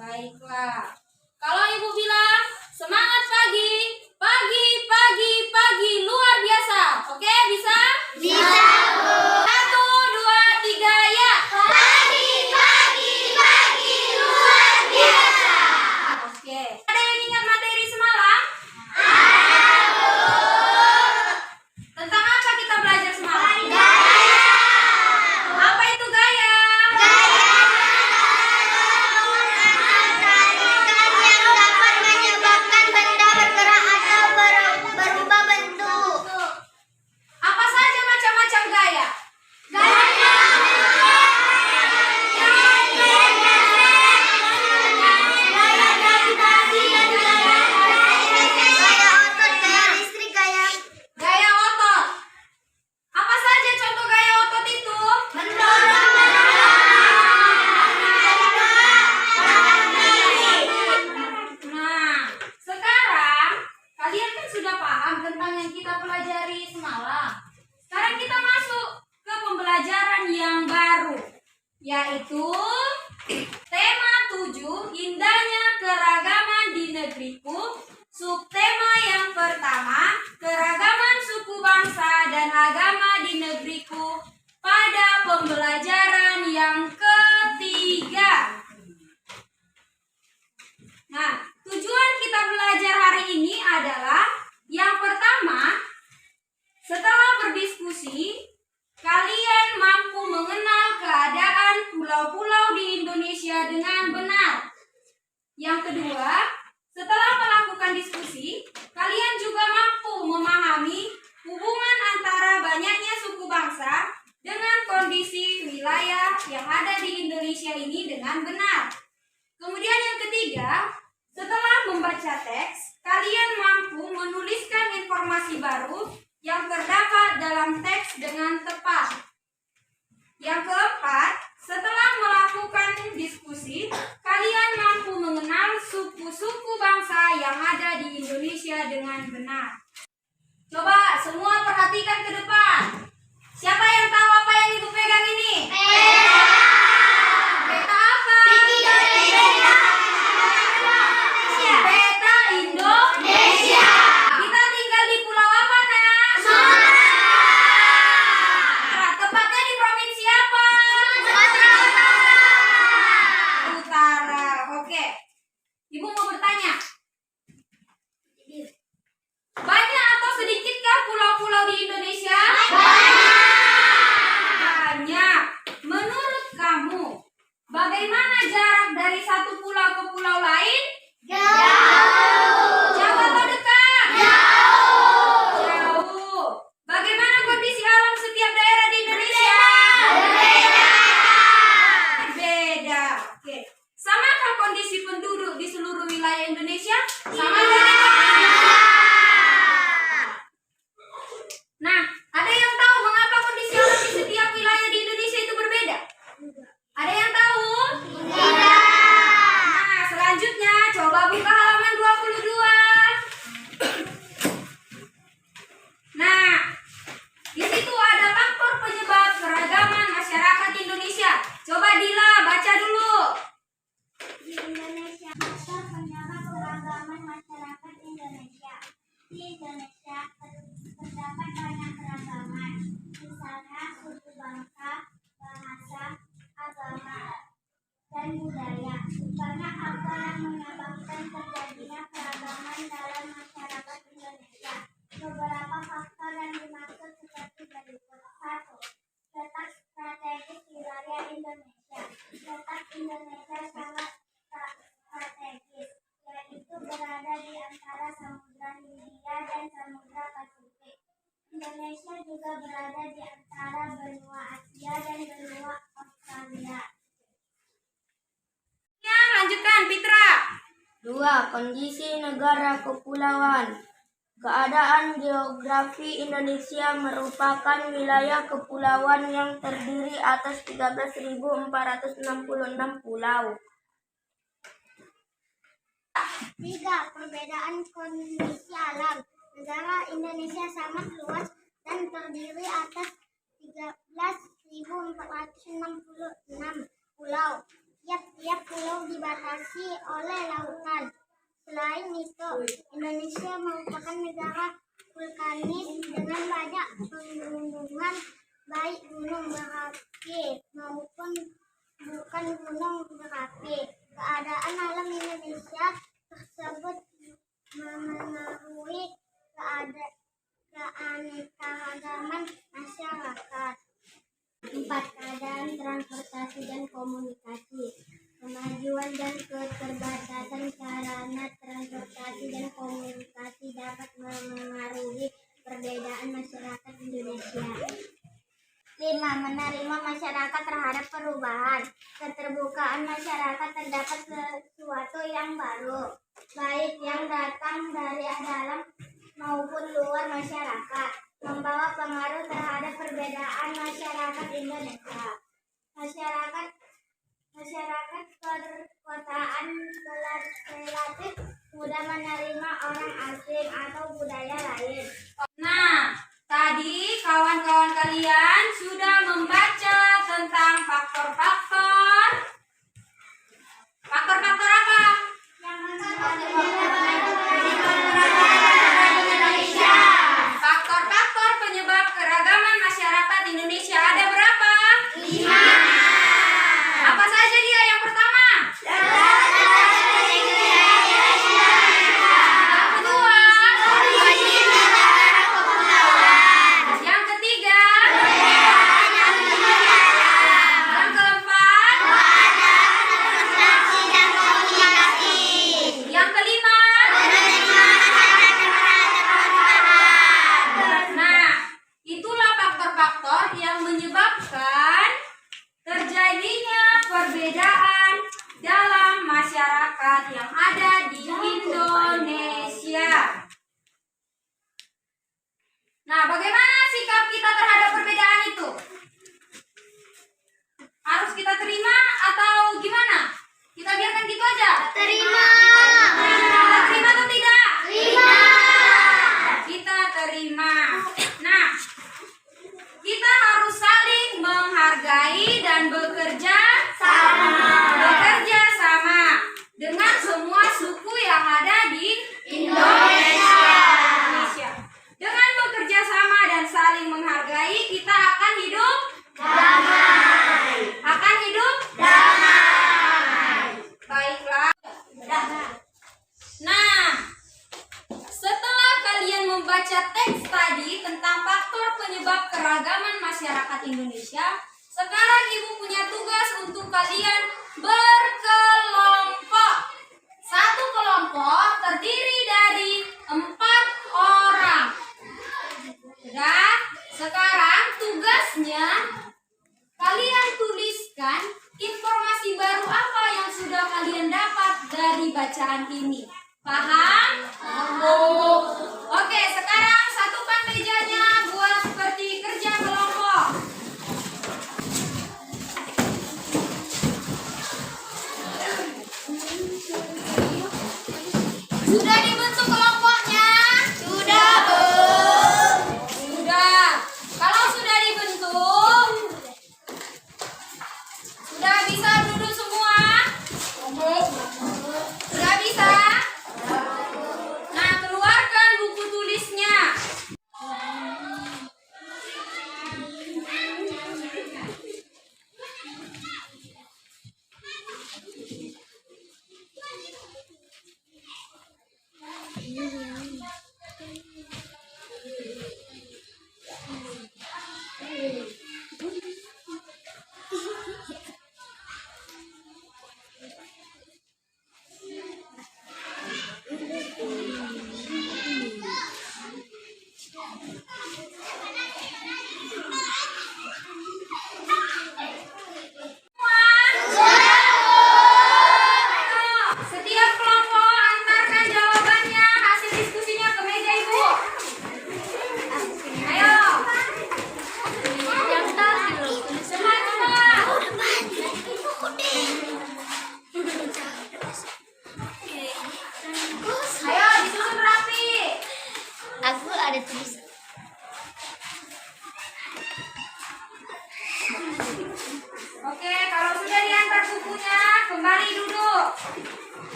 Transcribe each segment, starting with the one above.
Baiklah. Kalau Ibu bilang semangat pagi, pagi, pagi, pagi luar biasa. Oke, bisa? Bisa, Bu. 1, 2, 3, ya. Pagi, pagi, pagi luar biasa. Oke. Ada yang ingat materi semalam? Tentang apa kita belajar semalam? Gaya. Apa itu gaya? Tarikan yang dapat menyebabkan benda bergerak atau berubah bentuk. Apa saja macam-macam gaya? Gaya. Gaya otot, gaya listrik, Gaya otot. Apa saja contoh gaya otot itu? Nah, sekarang kalian kan sudah paham tentang yang kita pelajari semalam. Sekarang kita masuk ke pembelajaran yang baru, yaitu tema 7, indahnya keragaman di negeriku. Subtema yang pertama, keragaman suku bangsa dan agama di negeriku pada pembelajaran yang ketiga. Nah, tujuan kita belajar hari ini adalah yang pertama, setelah berdiskusi, kalian mampu mengenal keadaan pulau-pulau di Indonesia dengan benar. Yang kedua, setelah melakukan diskusi, kalian juga mampu memahami hubungan antara banyaknya suku bangsa dengan kondisi wilayah yang ada di Indonesia ini dengan benar. Kemudian yang ketiga, setelah membaca teks, kalian mampu menuliskan informasi baru yang terdapat dalam teks dengan tepat. Yang keempat, setelah melakukan diskusi, kalian mampu mengenal suku-suku bangsa yang ada di Indonesia dengan benar. Coba semua perhatikan ke depan. Siapa yang tahu apa yang Ibu pegang ini? Peta apa? Peta Indonesia. Kita tinggal di pulau apa, Nak? Nah, tepatnya di provinsi apa? Utara. Oke. Ibu mau bertanya. Banyak atau sedikitkah pulau-pulau di Indonesia? Banyak. Menurut kamu, bagaimana jarak dari satu pulau ke pulau lain? Jauh atau dekat? Jauh. Bagaimana kondisi alam setiap daerah di Indonesia? Beda. Oke. Samakah kondisi penduduk di seluruh wilayah Indonesia? Sama atau beda? Nah, ada yang tahu mengapa kondisi alam di setiap wilayah di Indonesia itu berbeda? Ada yang tahu? Nah, selanjutnya coba buka halaman 22. Nah, di situ ada faktor penyebab keragaman masyarakat Indonesia. Coba Dila baca dulu. Di Indonesia, faktor penyebab keragaman masyarakat Indonesia. Di Indonesia terdapat banyak keragaman, misalnya suku bangsa, bahasa, agama, dan budaya. Banyak faktor yang menyebabkan terjadinya keragaman dalam masyarakat Indonesia. Beberapa faktor yang dimaksud seperti berikut. 1. Letak strategis wilayah Indonesia. Letak Indonesia sangat strategis, yaitu berada di antara Samudra Hindia dan Samudra Pasifik. Indonesia juga berada di antara benua Asia dan benua Australia. Ya, lanjutkan Fitra. 2. Kondisi negara kepulauan. Keadaan geografi Indonesia merupakan wilayah kepulauan yang terdiri atas 13.466 pulau. 3. Perbedaan kondisi alam. Negara Indonesia sangat luas dan terdiri atas 13.466 pulau. Tiap-tiap pulau dibatasi oleh lautan. Selain itu, Indonesia merupakan negara vulkanis dengan banyak pegunungan, baik gunung berapi maupun bukan gunung berapi. Keadaan alam Indonesia tersebut memengaruhi keanekaragaman masyarakat. 4. Keadaan transportasi dan komunikasi. Kemajuan dan keterbatasan sarana transportasi dan komunikasi dapat memengaruhi perbedaan masyarakat Indonesia. 5. Menerima masyarakat terhadap perubahan. Keterbukaan masyarakat terdapat sesuatu yang baru, baik yang datang dari dalam maupun luar masyarakat, membawa pengaruh terhadap perbedaan masyarakat Indonesia. Masyarakat perkotaan relatif mudah menerima orang asing atau budaya lain. Nah, tadi kawan-kawan kalian sudah membaca tentang faktor-faktor. Faktor-faktor apa? Faktor-faktor penyebab keragaman masyarakat Indonesia ada berapa? 5. Apa saja dia? Yang pertama? Yang kedua? Yang ketiga? Yang keempat? Yang kelima? Nah, itulah faktor-faktor yang menyebabkan terjadinya perbedaan dalam masyarakat yang ada di Indonesia. Nah, bagaimana sikap kita terhadap perbedaan itu? Harus kita terima atau gimana? Kita biarkan gitu aja? Terima. Kita terima atau tidak? Terima. Kita terima. Nah, kita harus saling menghargai dan bekerja sama dengan semua suku yang ada di Indonesia. Dengan bekerja sama dan saling menghargai, kita akan hidup damai. Akan hidup damai. Baiklah. Nah, setelah kalian membaca teks tadi tentang faktor penyebab keragaman masyarakat Indonesia, sekarang Ibu punya tugas untuk kalian berkelompok. Satu kelompok terdiri dari 4 orang. Sudah? Sekarang tugasnya kalian tuliskan informasi baru apa yang sudah kalian dapat dari bacaan ini. Paham? Oke, sekarang satukan mejanya buat seperti kerja kelompok. Sudah dibentuk kelompoknya? Sudah, Bu. Sudah. Kalau sudah dibentuk, sudah bisa duduk semua? Sudah bisa? Nah, keluarkan buku tulisnya.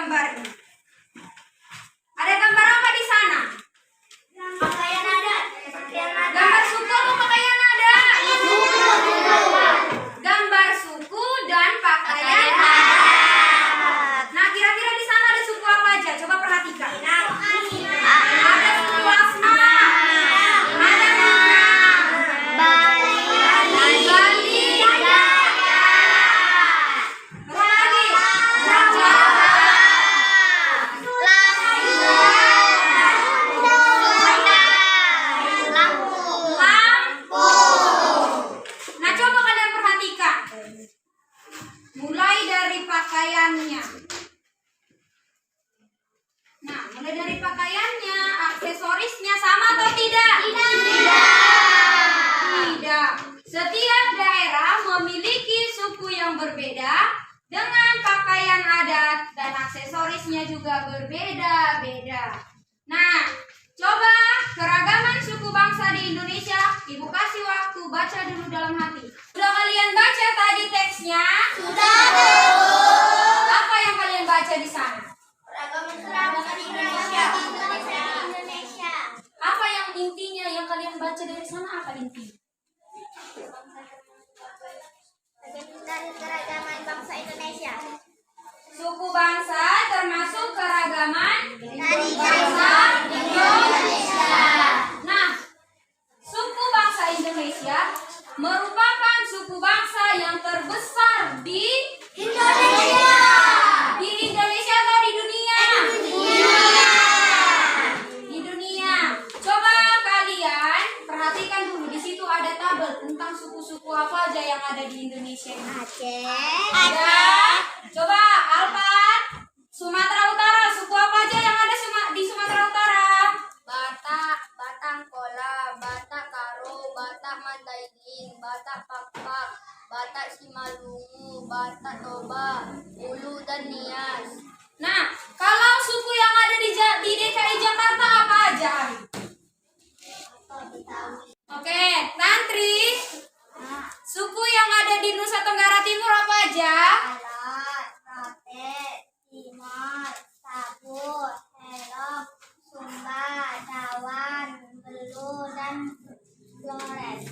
gambarnya. Ada gambar apa di sana? Pakaian adat. Pakaian adat. Gambar suku atau pakaian adat? Gambar suku dan pakaian adat. Nah, kira-kira di sana ada suku apa aja? Coba perhatikan. Ada suku Asma. Ada Minang. Bali. Bali. Terus lagi. Jawa. Nah, coba kalian perhatikan. Mulai dari pakaiannya. Nah, mulai dari pakaiannya, aksesorisnya sama atau tidak? Tidak. Setiap daerah memiliki suku yang berbeda dengan pakaian adat dan aksesorisnya juga berbeda-beda. Nah, coba keragaman suku bangsa di Indonesia, Ibu kasih waktu baca dulu dalam hati. Sudah kalian baca tadi teksnya? Sudah. Apa yang kalian baca di sana? Keragaman di Indonesia. Apa yang intinya yang kalian baca dari sana? Apa intinya? Dari keragaman bangsa Indonesia. Suku bangsa termasuk keragaman Dari bangsa Indonesia. Nah, suku bangsa Indonesia merupakan suku bangsa yang terbesar di Indonesia. Di Indonesia atau di dunia? Di dunia. Coba kalian perhatikan dulu, di situ ada tabel tentang suku-suku apa aja yang ada di Indonesia. Aceh. Ada. Coba Alpat, Sumatera Utara, suku apa aja yang ada di Sumatera Utara? Batak, Batangkola, Batak Karo, Batak Mandailing, Batak Pakpak, Batak Simalungu, Batak Toba, Ulu dan Nias. Nah, kalau suku yang ada di DKI Jakarta apa aja? Oke, Tantri. Suku yang ada di Nusa Tenggara Timur apa aja? Alat, Rote, Timor, Sabur, Helok, Sumba, Dawan, Belu, dan Flores.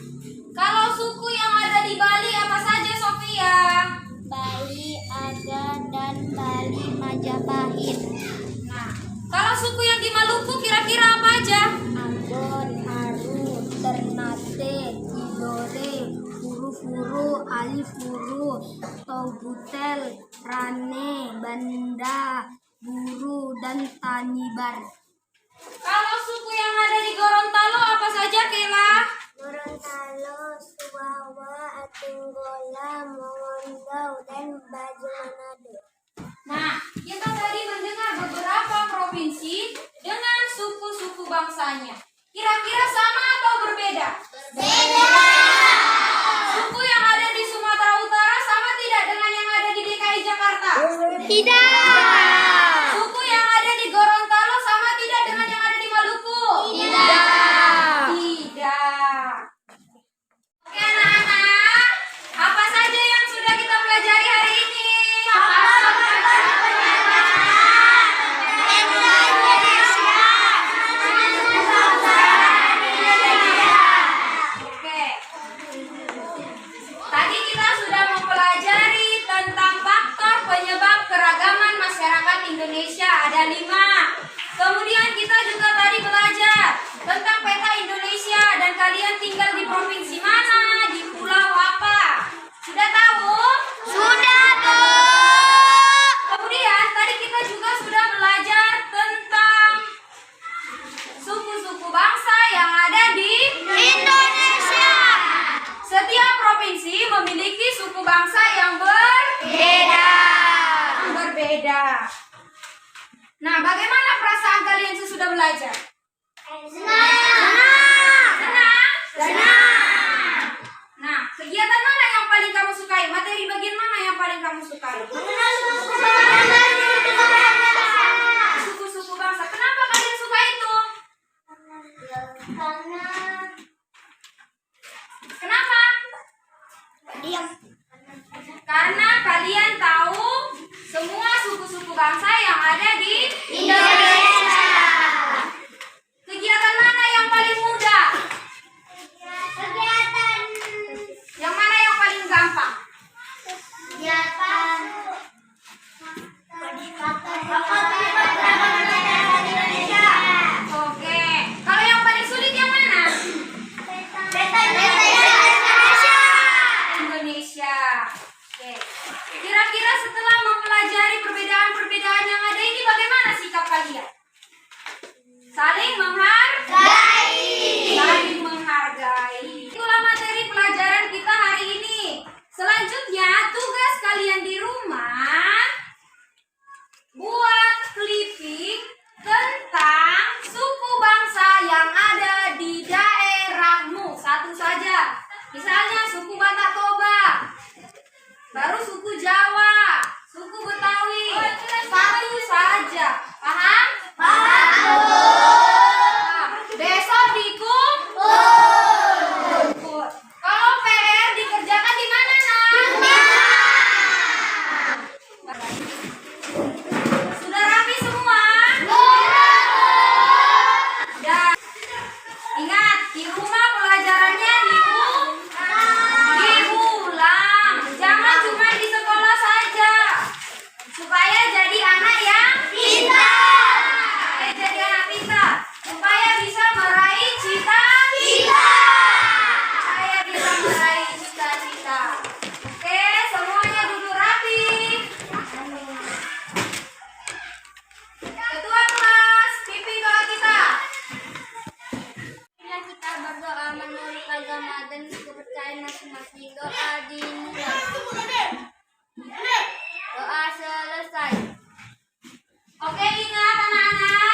Kalau suku yang ada di Bali apa saja, Sofia? Bali Aga dan Bali Majapahit. Nah, kalau suku yang di Maluku kira-kira apa aja? Ambon, Haru, Ternate, Tidore, Furu-Furu, Alifuru, Tobutel, Rane, Banda, Buru, dan Tanibar. Kalau suku yang ada di Gorontalo apa saja, Kela? Gorontalo, Suwawa, Atinggola, Mongondau, dan Baju Manado. Nah, kita tadi mendengar beberapa provinsi dengan suku-suku bangsanya. Kira-kira sama atau berbeda? Suku yang ada di Sumatera Utara sama tidak dengan yang ada di DKI Jakarta? Tidak. Suku yang ada di Gorontalo sama tidak dengan yang ada di Maluku? Tidak. Tidak. Oke anak-anak, apa saja yang sudah kita pelajari hari ini? Oke. Tadi kita sudah mempelajari tentang faktor penyebab keragaman masyarakat Indonesia, ada 5. Kemudian kita juga tadi belajar tentang peta Indonesia dan kalian tinggal di provinsi mana, di pulau apa. Sudah tahu? Sudah, Bu. Kemudian tadi kita juga sudah belajar tentang suku-suku bangsa yang ada di Indonesia. Setiap provinsi memiliki suku bangsa yang berbeda. Nah, bagaimana perasaan kalian sesudah belajar? Senang. Nah, kegiatan mana yang paling kamu sukai? Materi bagian mana yang paling kamu sukai? Suku-suku bangsa. Kenapa kalian suka itu? Kenapa? Diam. Karena kalian tahu semua suku-suku bangsa yang ada di Indonesia. Kegiatan mana yang paling mudah? Kegiatan Yang mana yang paling gampang? kegiatan Indonesia. Oke. Kalau yang paling sulit yang mana? Indonesia. Oke. Kira-kira setelah mempelajari perbedaan-perbedaan yang ada ini, bagaimana sikap kalian? Saling menghargai. Saling menghargai. Itulah materi pelajaran kita hari ini. Selanjutnya, tugas kalian di rumah buat clipping tentang suku bangsa yang ada di daerahmu. Satu saja. Misalnya suku Batak Toba, baru suku Jawa, suku Betawi. Satu saja. Paham? Besok dikumpul. Kalau PR dikerjakan di mana, Nak? Sudah rapi semua? Dan ingat, di rumah pelajarannya diulang. Jangan cuma di sekolah saja. Supaya jadi anak yang pintar. Jadi anak pintar. Supaya bisa meraih cita-cita. Saya bisa meraih cita-cita. Oke, semuanya duduk rapi. Ketua kelas, pimpin doa kita. Marilah kita berdoa menurut agama dan kepercayaan masing-masing. Doa dimulai. Doa selesai. Oke, ingat anak-anak.